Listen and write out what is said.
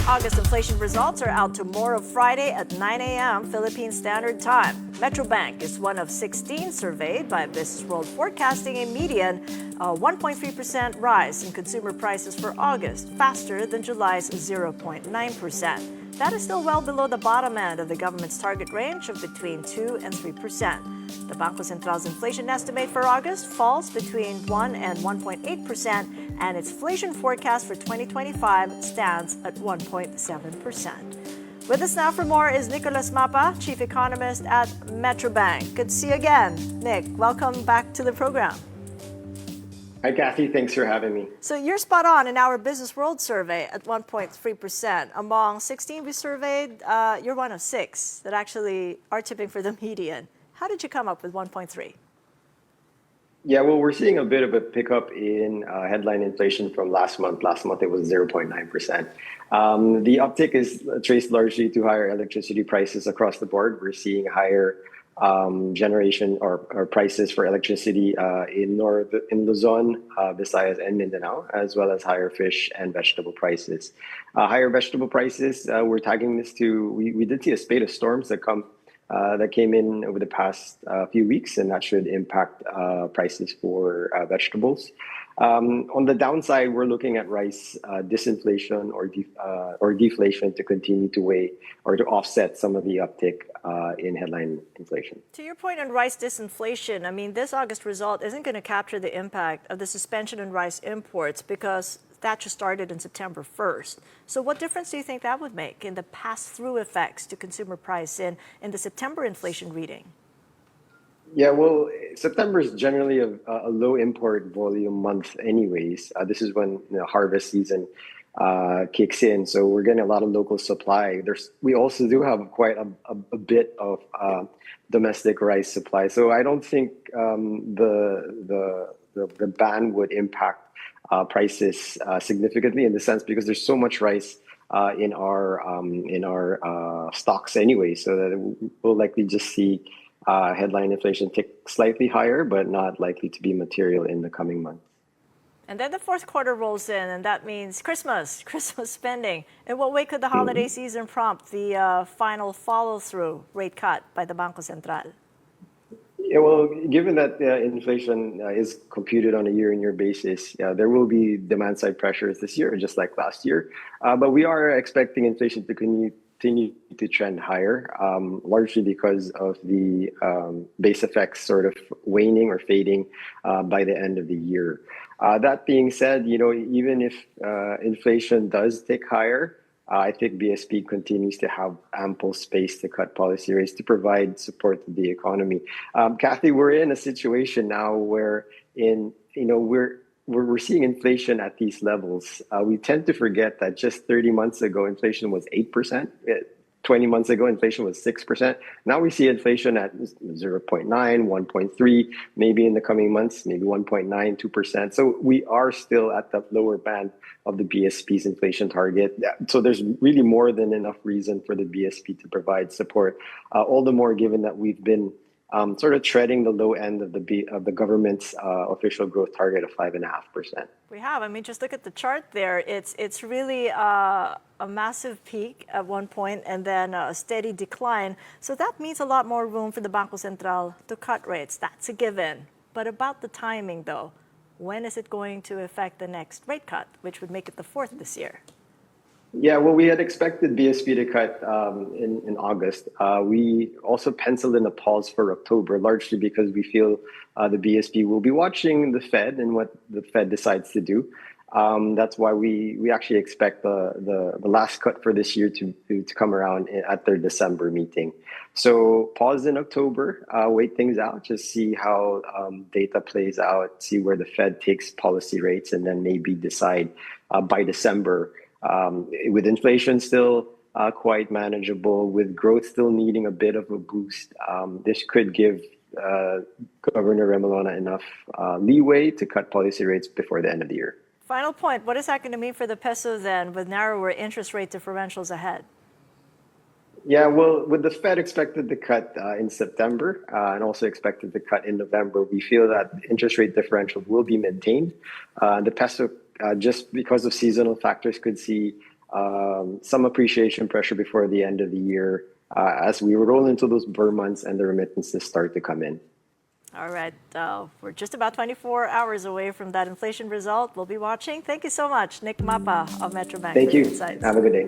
August inflation results are out tomorrow, Friday at 9 a.m. Philippine Standard Time. Metrobank is one of 16 surveyed by Business World, forecasting a median 1.3% rise in consumer prices for August, faster than July's 0.9%. That is still well below the bottom end of the government's target range of between 2 and 3%. The Bangko Central's inflation estimate for August falls between 1 and 1.8%, and its inflation forecast for 2025 stands at 1.7%. With us now for more is Nicholas Mapa, Chief Economist at Metrobank. Good to see you again. Nick, welcome back to the program. Hi, Kathy. Thanks for having me. So you're spot on in our Business World survey at 1.3%. Among 16 we surveyed, you're one of 6 that actually are tipping for the median. How did you come up with 1.3? Yeah, well, we're seeing a bit of a pickup in headline inflation from last month. Last month, it was 0.9%. The uptick is traced largely to higher electricity prices across the board. We're seeing higher generation or prices for electricity in Luzon, Visayas, and Mindanao, as well as higher fish and vegetable prices. Higher vegetable prices, we're tagging this to, we did see a spate of storms that came in over the past few weeks, and that should impact prices for vegetables. On the downside, we're looking at rice disinflation or deflation to continue to weigh or to offset some of the uptick in headline inflation. To your point on rice disinflation, I mean, this August result isn't going to capture the impact of the suspension in rice imports because that just started in September 1st. So what difference do you think that would make in the pass-through effects to consumer price in the September inflation reading? Yeah, well, September is generally a low import volume month anyways. This is when harvest season kicks in. So we're getting a lot of local supply. We also do have quite a bit of domestic rice supply. So I don't think the ban would impact prices significantly in the sense because there's so much rice in our stocks anyway. So that we'll likely just see headline inflation tick slightly higher, but not likely to be material in the coming months. And then the fourth quarter rolls in, and that means Christmas spending. In what way could the holiday season prompt the final follow-through rate cut by the Bangko Sentral? Yeah, well, given that inflation is computed on a year-on-year basis, there will be demand-side pressures this year, just like last year. But we are expecting inflation to continue to trend higher, largely because of the base effects sort of waning or fading by the end of the year. That being said, even if inflation does tick higher, I think BSP continues to have ample space to cut policy rates to provide support to the economy. Kathy, we're in a situation now where we're seeing inflation at these levels. We tend to forget that just 30 months ago, inflation was 8%. 20 months ago, inflation was 6%. Now we see inflation at 0.9, 1.3, maybe in the coming months, maybe 1.9, 2%. So we are still at the lower band of the BSP's inflation target. So there's really more than enough reason for the BSP to provide support, all the more given that we've been sort of treading the low end of the government's official growth target of 5.5%. We have. I mean, just look at the chart there. It's really a massive peak at one point and then a steady decline. So that means a lot more room for the Bangko Sentral to cut rates. That's a given. But about the timing, though, when is it going to affect the next rate cut, which would make it the 4th this year? Yeah, well, we had expected BSP to cut in August. We also penciled in a pause for October, largely because we feel the BSP will be watching the Fed and what the Fed decides to do. That's why we actually expect the last cut for this year to come around at their December meeting. So pause in October, wait things out, just see how data plays out, see where the Fed takes policy rates, and then maybe decide by December. With inflation still quite manageable, with growth still needing a bit of a boost, this could give Governor Remolona enough leeway to cut policy rates before the end of the year. Final point, what is that going to mean for the peso then with narrower interest rate differentials ahead? Yeah, well, with the Fed expected to cut in September and also expected to cut in November, we feel that interest rate differentials will be maintained. The peso, just because of seasonal factors, could see some appreciation pressure before the end of the year as we roll into those burn months and the remittances start to come in. All right. We're just about 24 hours away from that inflation result. We'll be watching. Thank you so much, Nick Mapa of Metrobank, Thank for your you. insights. Have a good day.